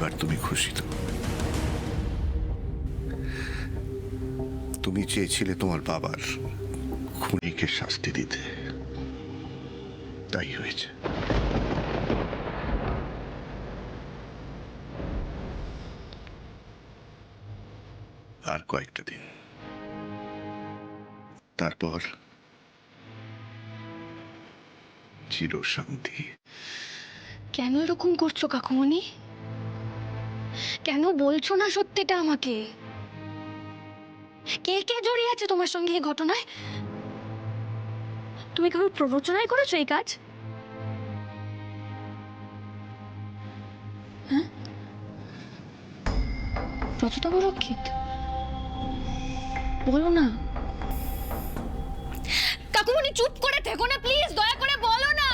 এবার তুমি খুশি তো? তুমি চেয়েছিলে তোমার বাবার খুনিকে শাস্তি দিতে, তাই হয়েছে। আর কয়েকটা দিন, তারপর চির শান্তি। কেন এরকম করছো কাকুমণি? কেন বলছো না সত্যিটা আমাকে? কে কে জড়িয়ে আছে তোমার সঙ্গে এই ঘটনায়? তুমি কারো প্ররোচনায় করেছো এই কাজ? হ্যাঁ, যতটা রক্ষিত বলো না। কাকুমণি চুপ করে থেকো না প্লিজ, দয়া করে বলো না।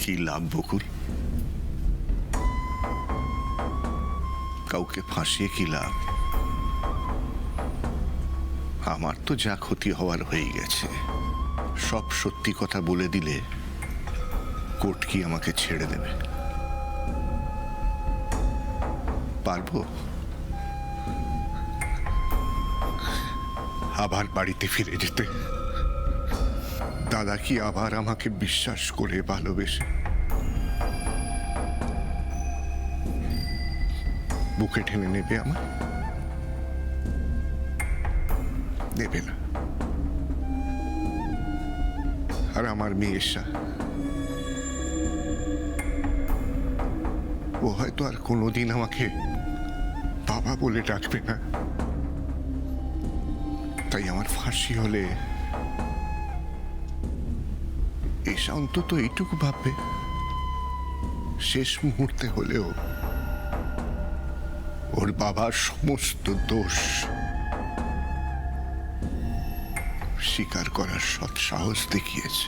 কি লাভ বকুল? কাউকে ফাঁসিয়ে কি লাভ? আমার তো যা ক্ষতি হওয়ার হয়ে গেছে। সব সত্যি কথা বলে দিলে কোর্ট কি আমাকে ছেড়ে দেবে? পারবো? আবার বাড়িতে ফিরে যেতে? দাদা কি আবার আমাকে বিশ্বাস করে ভালোবেসে বুকে টেনে নেবে? আমার নেবে না। আর আমার মেয়ে এসা, ও হয়তো আর কোনোদিন আমাকে বাবা বলে ডাকবে না। তাই আমার ফাঁসি হলে এসা অন্তত এইটুকু ভাববে, শেষ মুহূর্তে হলেও ওর বাবার সমস্ত দোষ স্বীকার করার সৎ সাহস দেখিয়েছে।